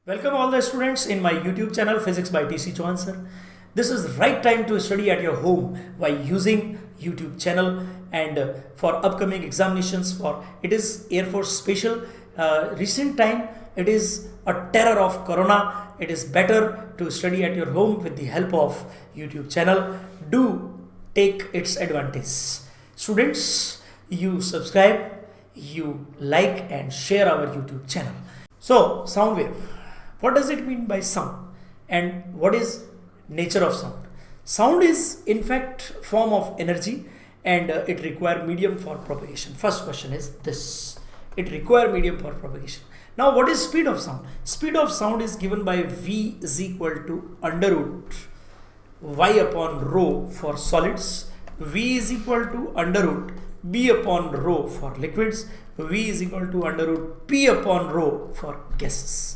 Welcome all the students in my YouTube channel Physics by TC Chauhan sir. This is right time to study at your home by using YouTube channel and for upcoming examinations for it is Airforce special. Recent time it is a terror of Corona. It is better to study at your home with the help of YouTube channel. Do take its advantage. Students, you subscribe, you like and share our YouTube channel. So sound wave. What does it mean by sound and what is nature of sound? Sound is in fact form of energy and it require medium for propagation. First question is this. It require medium for propagation. Now what is speed of sound? Speed of sound is given by V is equal to under root Y upon rho for solids. V is equal to under root B upon rho for liquids. V is equal to under root P upon rho for gases.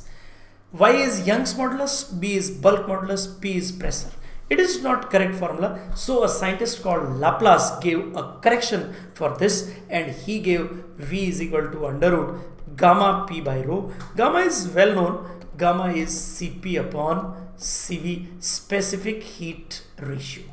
Y is Young's modulus, B is bulk modulus, P is pressure. It is not correct formula. So a scientist called Laplace gave a correction for this and he gave V is equal to under root gamma P by rho. Gamma is well known. Gamma is Cp upon Cv, specific heat ratio.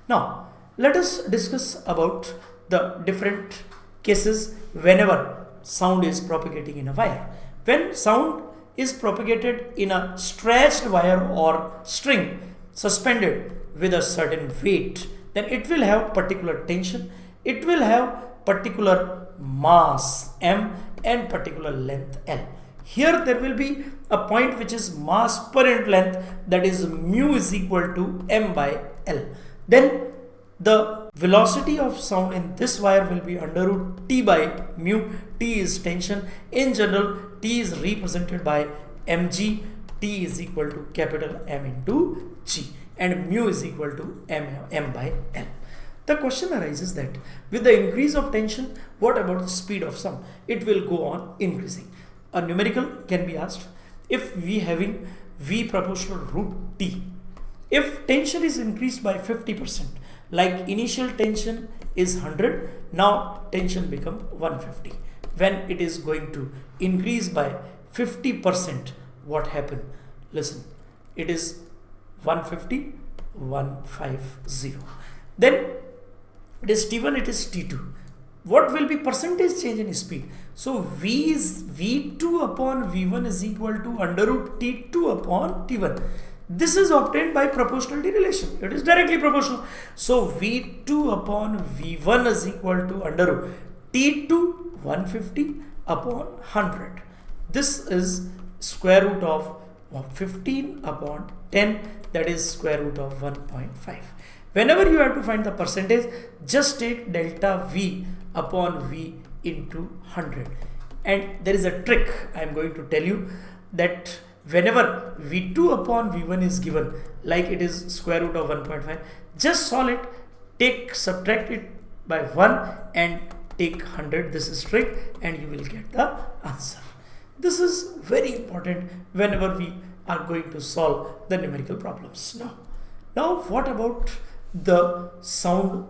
Now let us discuss about the different cases whenever sound is propagating in a wire. When sound is propagated in a stretched wire or string suspended with a certain weight, then it will have particular tension, it will have particular mass m and particular length L. Here there will be a point which is mass per unit length, that is mu is equal to m by L. Then the velocity of sound in this wire will be under root T by mu. T is tension. In general, T is represented by mg. T is equal to capital M into G and mu is equal to m by L. The question arises that with the increase of tension, what about the speed of sound? It will go on increasing. A numerical can be asked. If we having V proportional root T, if tension is increased by 50%, like initial tension is 100, now tension become 150. When it is going to increase by 50%, what happen? Listen, it is 150, 150. Then it is T1, it is T2. What will be percentage change in speed? So V is V2 upon V1 is equal to under root T2 upon T1. This is obtained by proportionality relation. It is directly proportional. So V2 upon V1 is equal to under root T2 150 upon 100. This is square root of 15 upon 10, that is square root of 1.5. Whenever you have to find the percentage, just take delta V upon V into 100. And there is a trick I am going to tell you, that whenever V2 upon V1 is given, like it is square root of 1.5, just solve it, subtract it by 1 and take 100. This is trick and you will get the answer. This is very important whenever we are going to solve the numerical problems. Now what about the sound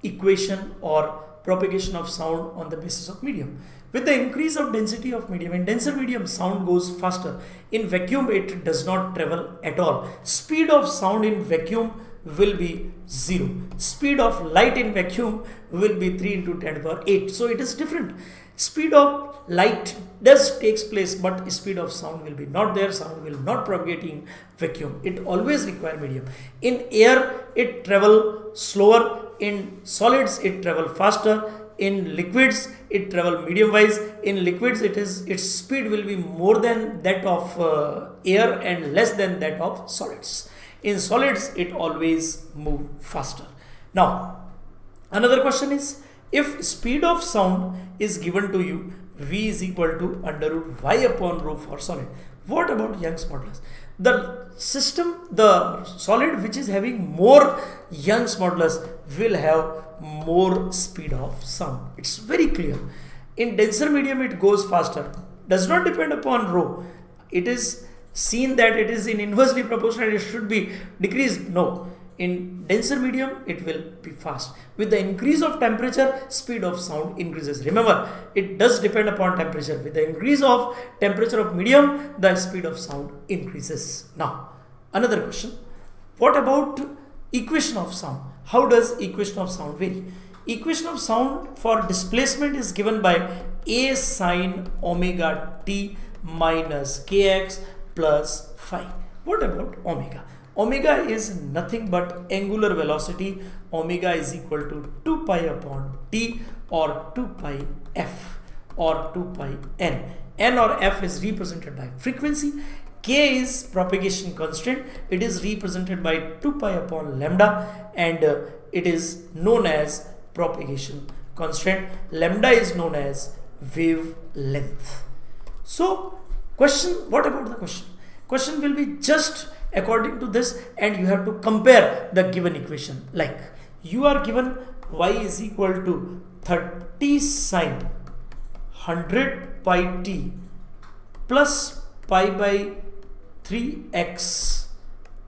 equation or propagation of sound on the basis of medium? With the increase of density of medium, in denser medium sound goes faster. In vacuum it does not travel at all. Speed of sound in vacuum will be 0. Speed of light in vacuum will be 3 into 10 to the power 8. So it is different. Speed of light does takes place, but speed of sound will be not there. Sound will not propagate in vacuum. It always require medium. In air it travel slower. In solids it travel faster. In liquids it travel medium wise. In liquids its speed will be more than that of air and less than that of solids. In solids it always move faster. Now another question is, if speed of sound is given to you, V is equal to under root Y upon rho for solid, what about Young's modulus? The system, the solid which is having more Young's modulus will have more speed of sound. It's very clear. In denser medium it goes faster. Does not depend upon rho. It is seen that it is in inversely proportional, it should be decreased. No. In denser medium, it will be fast. With the increase of temperature, speed of sound increases. Remember, it does depend upon temperature. With the increase of temperature of medium, the speed of sound increases. Now, another question. What about equation of sound? How does equation of sound vary? Equation of sound for displacement is given by A sine omega t minus kx plus phi. What about omega? Omega is nothing but angular velocity. Omega is equal to 2 pi upon t or 2 pi f or 2 pi n. N or f is represented by frequency. K is propagation constant. It is represented by 2 pi upon lambda, and it is known as propagation constant. Lambda is known as wavelength. So question, what about the question? Question will be just according to this, and you have to compare the given equation. Like you are given y is equal to 30 sine 100 pi t plus pi by 3x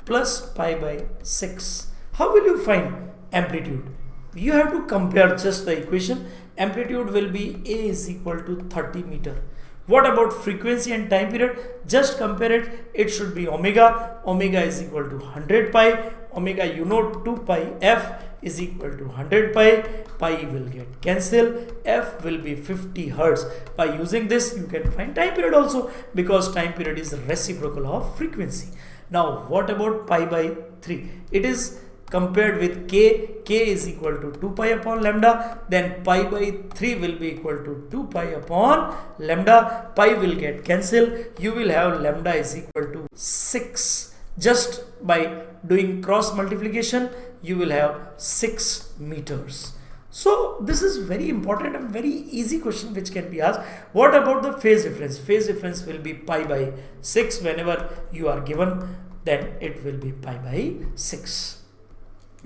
plus pi by 6. How will you find amplitude? You have to compare just the equation. Amplitude will be A is equal to 30 meter. What about frequency and time period? Just compare it. It should be omega. Omega is equal to 100 pi. Omega, you know, 2 pi f is equal to 100 pi. Pi will get cancelled. F will be 50 hertz. By using this, you can find time period also, because time period is reciprocal of frequency. Now, what about pi by 3? It is compared with k. K is equal to 2 pi upon lambda. Then pi by 3 will be equal to 2 pi upon lambda. Pi will get cancelled. You will have lambda is equal to 6. Just by doing cross multiplication, you will have 6 meters. So this is very important and very easy question which can be asked. What about the phase difference? Phase difference will be pi by 6. Whenever you are given, then it will be pi by 6.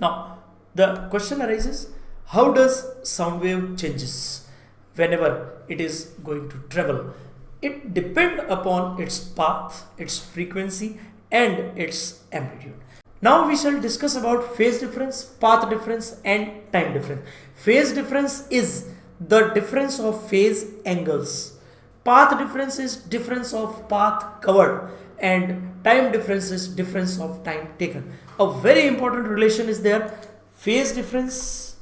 Now, the question arises, how does sound wave changes whenever it is going to travel? It depends upon its path, its frequency, and its amplitude. Now we shall discuss about phase difference, path difference, and time difference. Phase difference is the difference of phase angles. Path difference is difference of path covered, and time difference is difference of time taken. A very important relation is there. Phase difference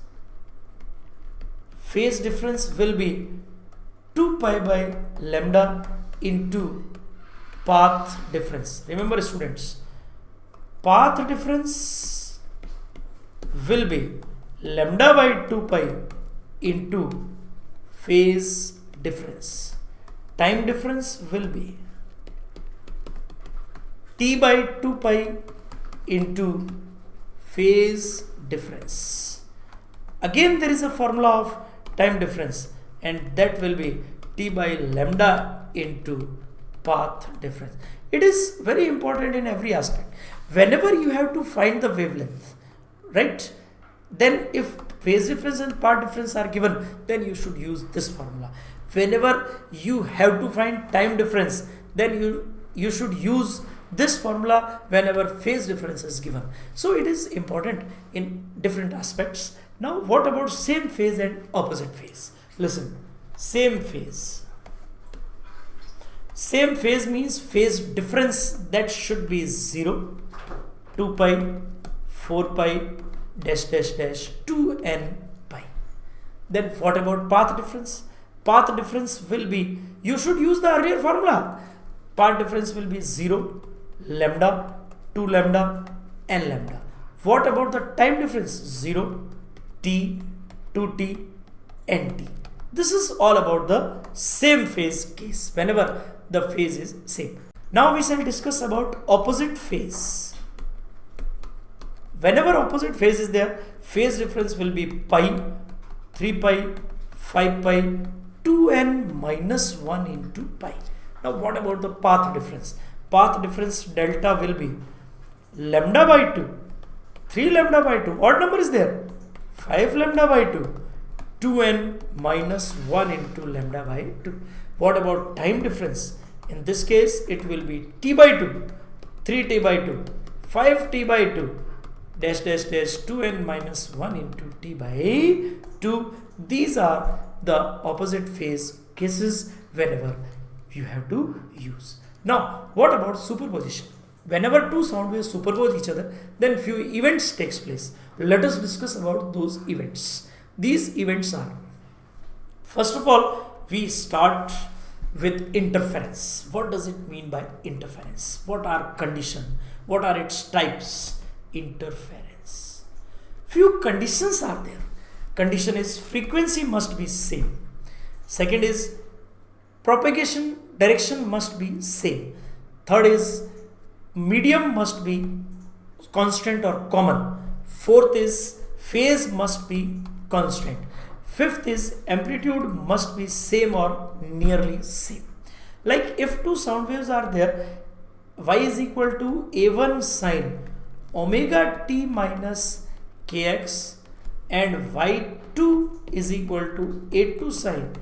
will be 2 pi by lambda into path difference. Remember students, path difference will be lambda by 2 pi into phase difference. Time difference will be t by 2 pi into phase difference. Again, there is a formula of time difference, and that will be t by lambda into path difference. It is very important in every aspect. Whenever you have to find the wavelength, right, then if phase difference and path difference are given, then you should use this formula. Whenever you have to find time difference, then you should use this formula whenever phase difference is given. So it is important in different aspects. Now what about same phase and opposite phase? Listen, same phase. Same phase means phase difference that should be 0, 2 pi, 4 pi, dash dash dash, 2n pi. Then what about path difference? Path difference will be, you should use the earlier formula. Path difference will be 0, lambda, 2 lambda, n lambda. What about the time difference? 0, t, 2t, nt. This is all about the same phase case, whenever the phase is same. Now we shall discuss about opposite phase. Whenever opposite phase is there, phase difference will be pi, 3 pi, 5 pi, 2n minus 1 into pi. Now what about the path difference? Path difference delta will be lambda by 2, 3 lambda by 2. What number is there? 5 lambda by 2, 2n minus 1 into lambda by 2. What about time difference? In this case, it will be t by 2, 3t by 2, 5t by 2, dash dash dash 2n minus 1 into t by 2. These are the opposite phase cases whenever you have to use. Now what about superposition? Whenever two sound waves superpose each other, then few events takes place. Let us discuss about those events. These events are, first of all, we start with interference. What does it mean by interference? What are condition? What are its types? Interference. Few conditions are there. Condition is frequency must be same. Second is propagation direction must be same. Third is medium must be constant or common. Fourth is phase must be constant. Fifth is amplitude must be same or nearly same. Like if two sound waves are there, y is equal to a1 sine omega t minus kx and y2 is equal to a2 sine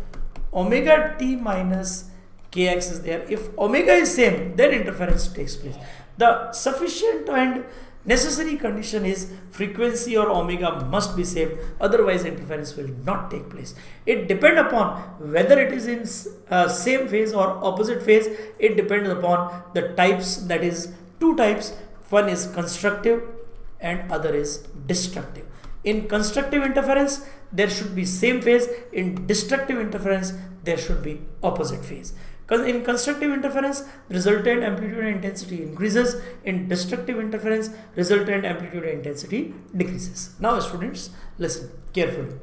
omega t minus kx is there. If omega is same, then interference takes place. The sufficient and necessary condition is frequency or omega must be same, otherwise interference will not take place. It depends upon whether it is in same phase or opposite phase. It depends upon the types, that is two types. One is constructive and other is destructive. In constructive interference there should be same phase. In destructive interference there should be opposite phase. Because in constructive interference, resultant amplitude and intensity increases. In destructive interference, resultant amplitude and intensity decreases. Now students, listen carefully.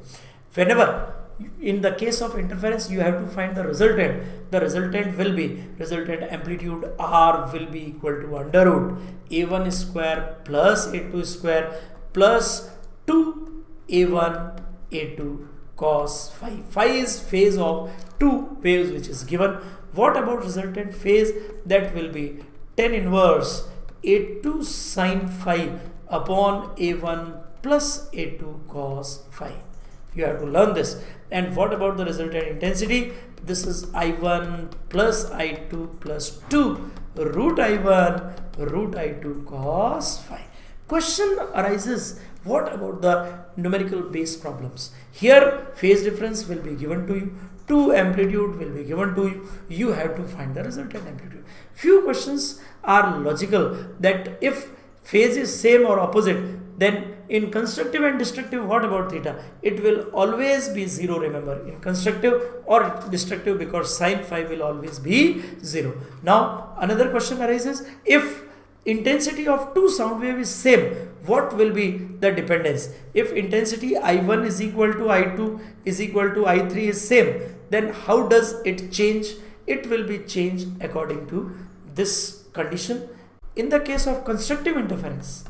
Whenever in the case of interference you have to find the resultant will be, resultant amplitude R will be equal to under root a1 square plus a2 square plus 2a1 a2 cos phi. Phi is phase of two waves which is given. What about resultant phase? That will be tan inverse a2 sin phi upon a1 plus a2 cos phi. You have to learn this. And what about the resultant intensity? This is I1 plus I2 plus 2 root I1 root I2 cos phi. Question arises, what about the numerical base problems? Here phase difference will be given to you, 2 amplitude will be given to you. You have to find the resultant amplitude. Few questions are logical, that if phase is same or opposite, then in constructive and destructive, what about theta? It will always be 0, remember, in constructive or destructive, because sin phi will always be 0. Now another question arises, if intensity of two sound wave is same, what will be the dependence? If intensity I1 is equal to I2 is equal to I3 is same, then how does it change? It will be changed according to this condition. In the case of constructive interference,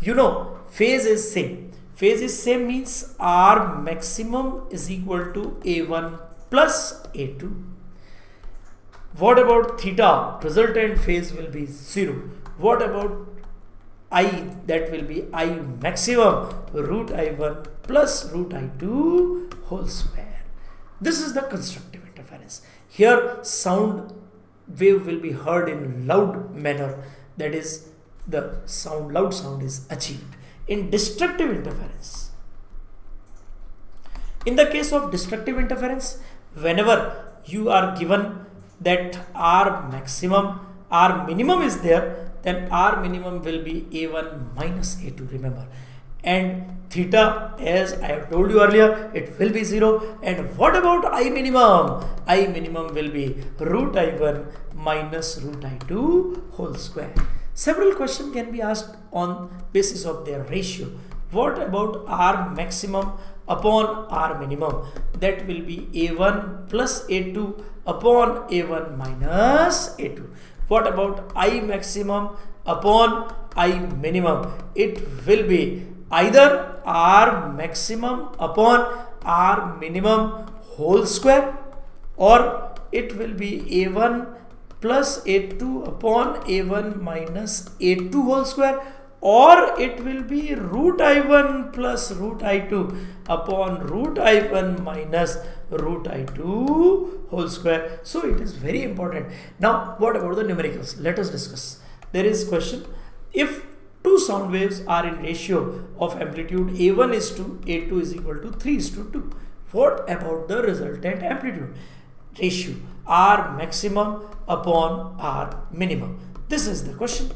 you know, phase is same. Phase is same means R maximum is equal to A1 plus A2. What about theta? Resultant phase will be 0. What about I? That will be I maximum root I1 plus root I2 whole square. This is the constructive interference. Here sound wave will be heard in loud manner, that is the loud sound is achieved. In destructive interference, in the case of destructive interference, whenever you are given that R maximum, R minimum is there, then R minimum will be A1 minus A2, remember. And theta, as I have told you earlier, it will be 0. And what about I minimum? I minimum will be root I1 minus root I2 whole square. Several questions can be asked on basis of their ratio. What about R maximum upon R minimum? That will be A1 plus A2 upon A1 minus A2. What about I maximum upon I minimum? It will be either R maximum upon R minimum whole square, or it will be A1 plus A2 upon A1 minus A2 whole square, or it will be root I1 plus root I2 upon root I1 minus root I2 whole square. So it is very important. Now what about the numericals? Let us discuss. There is question, if two two sound waves are in ratio of amplitude A1 is to A2 is equal to 3 is to 2. What about the resultant amplitude? Ratio R maximum upon R minimum. This is the question.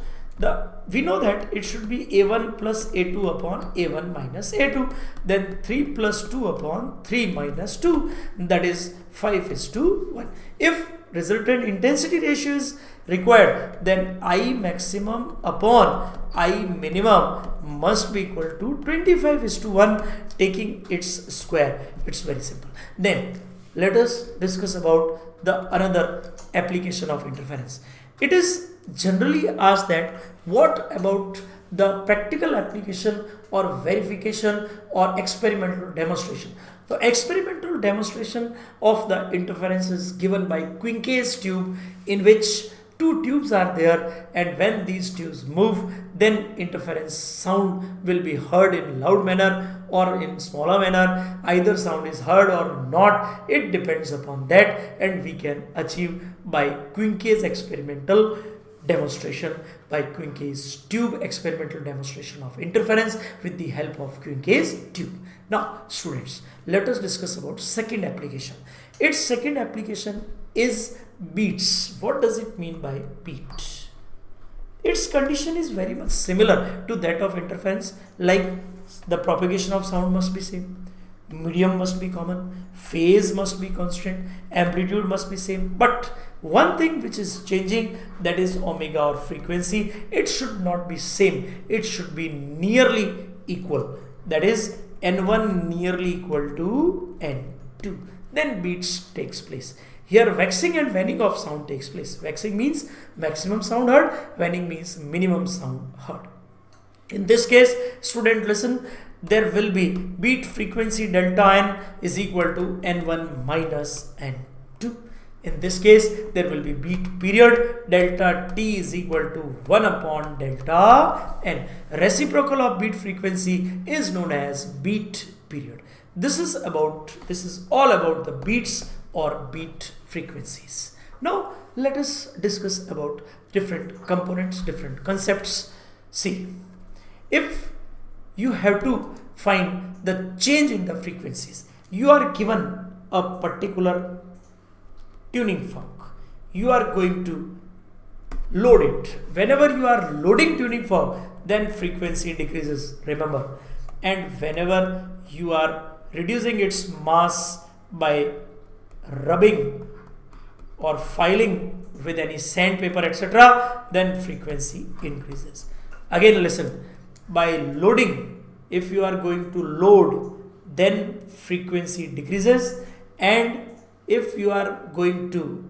We know that it should be A1 plus A2 upon A1 minus A2. Then 3 plus 2 upon 3 minus 2. That is 5 is to 1. If resultant intensity ratio is required, then I maximum upon I minimum must be equal to 25 is to 1, taking its square. It's very simple. Then let us discuss about the another application of interference. It is generally asked that what about the practical application or verification or experimental demonstration. The experimental demonstration of the interference is given by Quincke's tube, in which two tubes are there, and when these tubes move, then interference sound will be heard in loud manner or in smaller manner. Either sound is heard or not, it depends upon that, and we can achieve by Quincke's experimental demonstration, by Quincke's tube experimental demonstration of interference with the help of Quincke's tube. Now students, let us discuss about second application. Its second application is beats. What does it mean by beat? Its condition is very much similar to that of interference, like the propagation of sound must be same, medium must be common, phase must be constant, amplitude must be same, but one thing which is changing, that is omega or frequency. It should not be same, it should be nearly equal, that is N1 nearly equal to N2. Then beats takes place. Here waxing and waning of sound takes place. Waxing means maximum sound heard, waning means minimum sound heard. In this case, student listen, there will be beat frequency delta n is equal to N1 minus N2. In this case, there will be beat period delta t is equal to 1 upon delta n. Reciprocal of beat frequency is known as beat period. This is all about the beats or beat frequencies. Now let us discuss about different components, different concepts. See, if you have to find the change in the frequencies, you are given a particular tuning fork, you are going to load it. Whenever you are loading tuning fork, then frequency decreases, remember, and whenever you are reducing its mass by rubbing or filing with any sandpaper, etc., then frequency increases. Again listen, by loading, if you are going to load, then frequency decreases, and if you are going to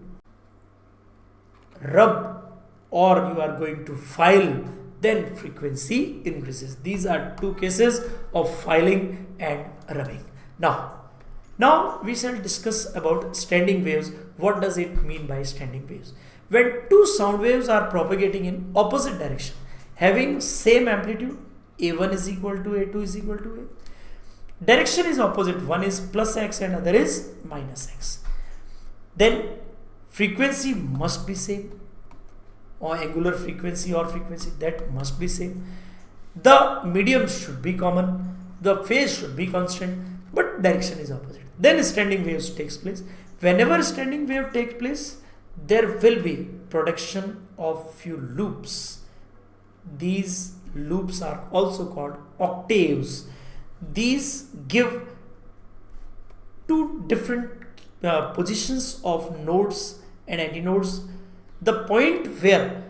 rub or you are going to file, then frequency increases. These are two cases of filing and rubbing. Now we shall discuss about standing waves. What does it mean by standing waves? When two sound waves are propagating in opposite direction, having same amplitude, A1 is equal to A2 is equal to A. Direction is opposite, one is plus x and other is minus x. Then frequency must be same, or angular frequency or frequency, that must be same. The medium should be common, the phase should be constant, but direction is opposite. Then standing waves takes place. Whenever standing wave takes place, there will be production of few loops. These loops are also called octaves. These give two different positions of nodes and antinodes. The point where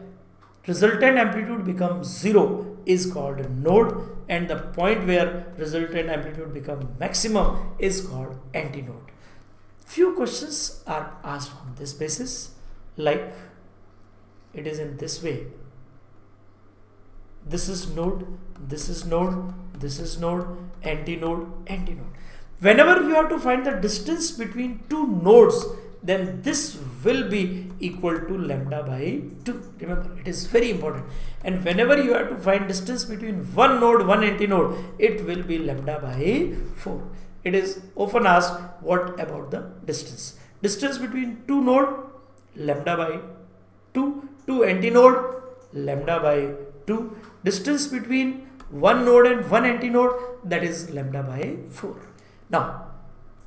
resultant amplitude becomes 0 is called a node, and the point where resultant amplitude becomes maximum is called antinode. Few questions are asked on this basis, like it is in this way. This is node, this is node, this is node, antinode, antinode. Whenever you have to find the distance between two nodes, then this will be equal to lambda by 2. Remember, it is very important. And whenever you have to find distance between one node, one antinode, it will be lambda by 4. It is often asked, what about the distance? Distance between two node, lambda by 2, two antinode, lambda by 2. Distance between one node and one antinode, that is lambda by 4. Now,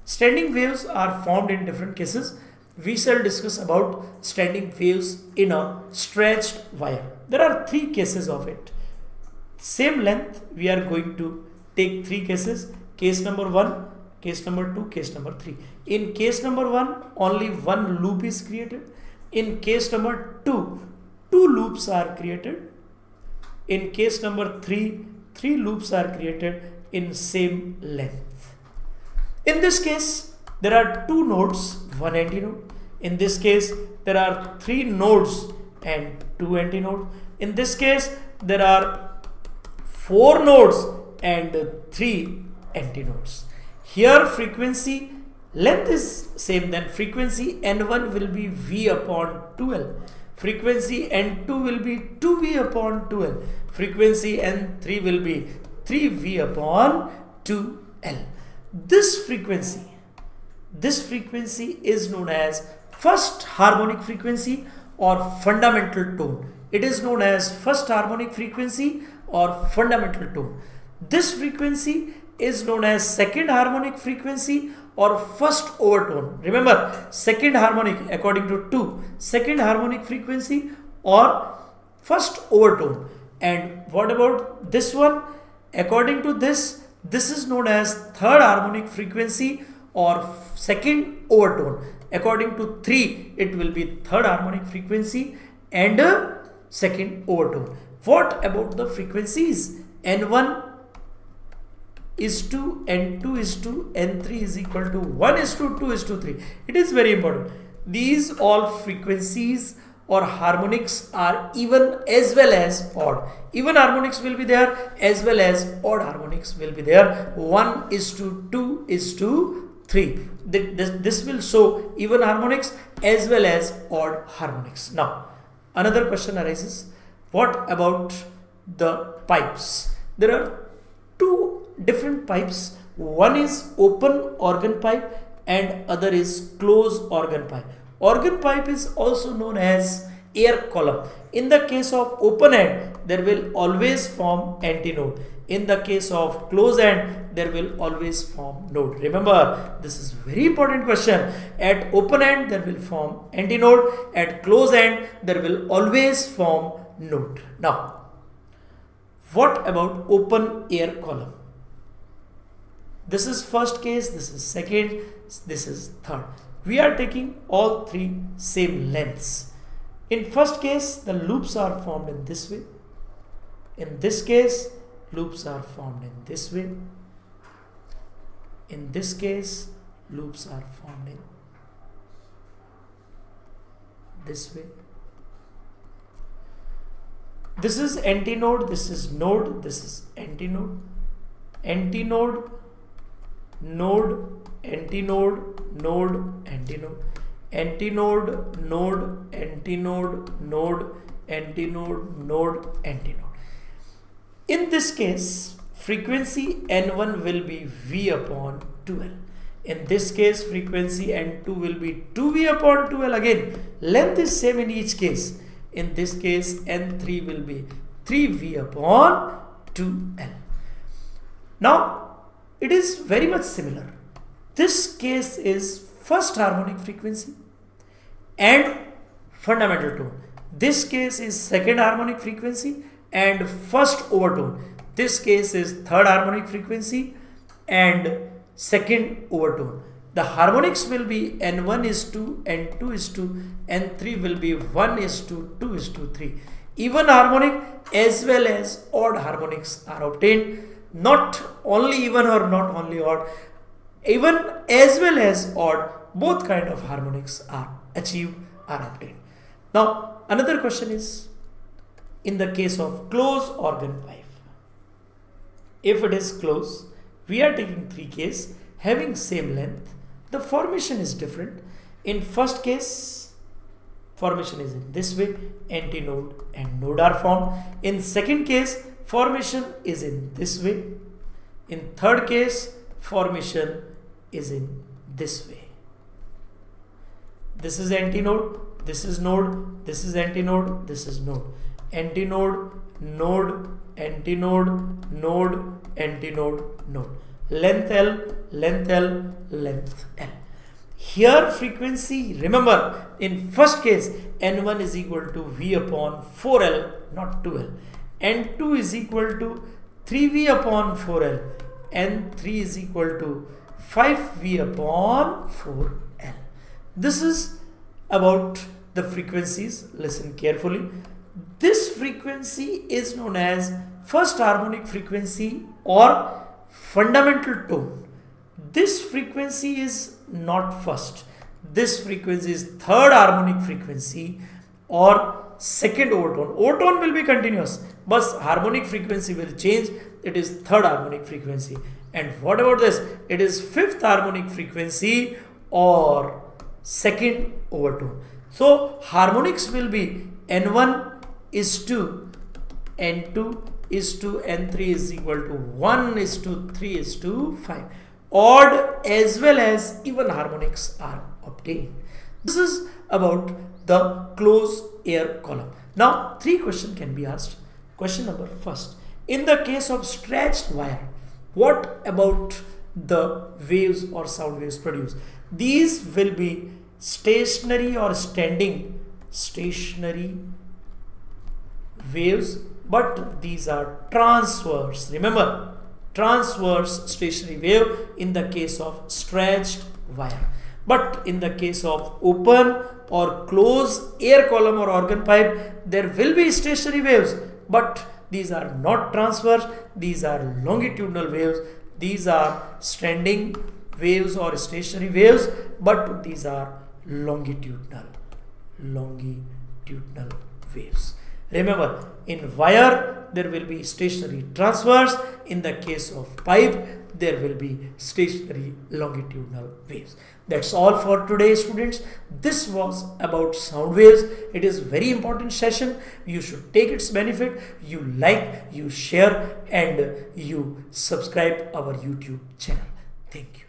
standing waves are formed in different cases. We shall discuss about standing waves in a stretched wire. There are 3 cases of it. Same length, we are going to take 3 cases. Case number 1, case number 2, case number 3. In case number 1, only one loop is created. In case number 2, 2 loops are created. In case number 3, 3 loops are created in same length. In this case, there are 2 nodes, one antinode. In this case, there are 3 nodes and 2 antinodes. In this case, there are 4 nodes and 3 antinodes. Here frequency length is same, then frequency N1 will be V upon 2L. Frequency N2 will be 2V upon 2L. Frequency N3 will be 3V upon 2L. This frequency is known as first harmonic frequency or fundamental tone. It is known as first harmonic frequency or fundamental tone. This frequency is known as second harmonic frequency or first overtone. Remember, second harmonic according to 2, second harmonic frequency or first overtone. And what about this one? According to this is known as third harmonic frequency or second overtone. According to 3, it will be third harmonic frequency and second overtone. What about the frequencies? N1 is to N2 is to N3 is equal to 1 is to 2 is to 3. It is very important. These all frequencies or harmonics are even as well as odd. Even harmonics will be there as well as odd harmonics will be there. 1 is to 2 is to 3. This will show even harmonics as well as odd harmonics. Now, another question arises. What about the pipes? There are 2 different pipes. One is open organ pipe and other is closed organ pipe. Organ pipe is also known as air column. In the case of open end, there will always form antinode. In the case of closed end, there will always form node. Remember, this is very important question. At open end, there will form antinode. At closed end, there will always form node. Now, what about open air column? This is first case, this is second, this is third. We are taking all 3 same lengths. In first case, the loops are formed in this way. In this case, loops are formed in this way. In this case, loops are formed in this way. This is antinode, this is node, this is antinode. Antinode, node, antinode, node, antinode. Antinode, node, antinode, node, antinode, node, antinode. In this case, frequency N1 will be V upon 2L. In this case, frequency N2 will be 2V upon 2L. Again, length is same in each case. In this case, N3 will be 3V upon 2L. Now, it is very much similar. This case is first harmonic frequency and fundamental tone. This case is second harmonic frequency and first overtone. This case is third harmonic frequency and second overtone. The harmonics will be N1 is to, N2 is to, N3 will be 1 is to, 2 is to 3. Even harmonic as well as odd harmonics are obtained. Not only even or not only odd, even as well as odd, both kind of harmonics are achieved, are obtained. Now, another question is, in the case of closed organ pipe, if it is closed, we are taking 3 cases having same length. The formation is different. In first case, formation is in this way, antinode and node are formed. In second case, formation is in this way. In third case, formation is in this way. This is antinode, this is node, this is antinode, this is node. antinode, node, antinode, node, antinode, node. Length L, length L, length L. Here frequency, remember in first case N1 is equal to V upon 4L, not 2L. N2 is equal to 3V upon 4L. N3 is equal to 5V upon 4L. This is about the frequencies. Listen carefully. This frequency is known as first harmonic frequency or fundamental tone. This frequency is not first. This frequency is third harmonic frequency or second overtone. Overtone will be continuous, but harmonic frequency will change. It is third harmonic frequency. And what about this? It is fifth harmonic frequency or second overtone. So harmonics will be N1 is to N2 is to N3 is equal to 1 is to 3 is to 5. Odd as well as even harmonics are obtained. This is about the closed air column. Now 3 questions can be asked. Question number first. In the case of stretched wire, what about the waves or sound waves produced? These will be stationary or standing stationary waves, but these are transverse. Remember, transverse stationary wave in the case of stretched wire. But in the case of open or closed air column or organ pipe, there will be stationary waves, but these are not transverse. These are longitudinal waves. These are standing waves or stationary waves, but these are longitudinal waves. Remember, in wire there will be stationary transverse. In the case of pipe there will be stationary longitudinal waves. That's all for today, students. This was about sound waves. It is very important session. You should take its benefit. You like, you share, and you subscribe our YouTube channel. Thank you.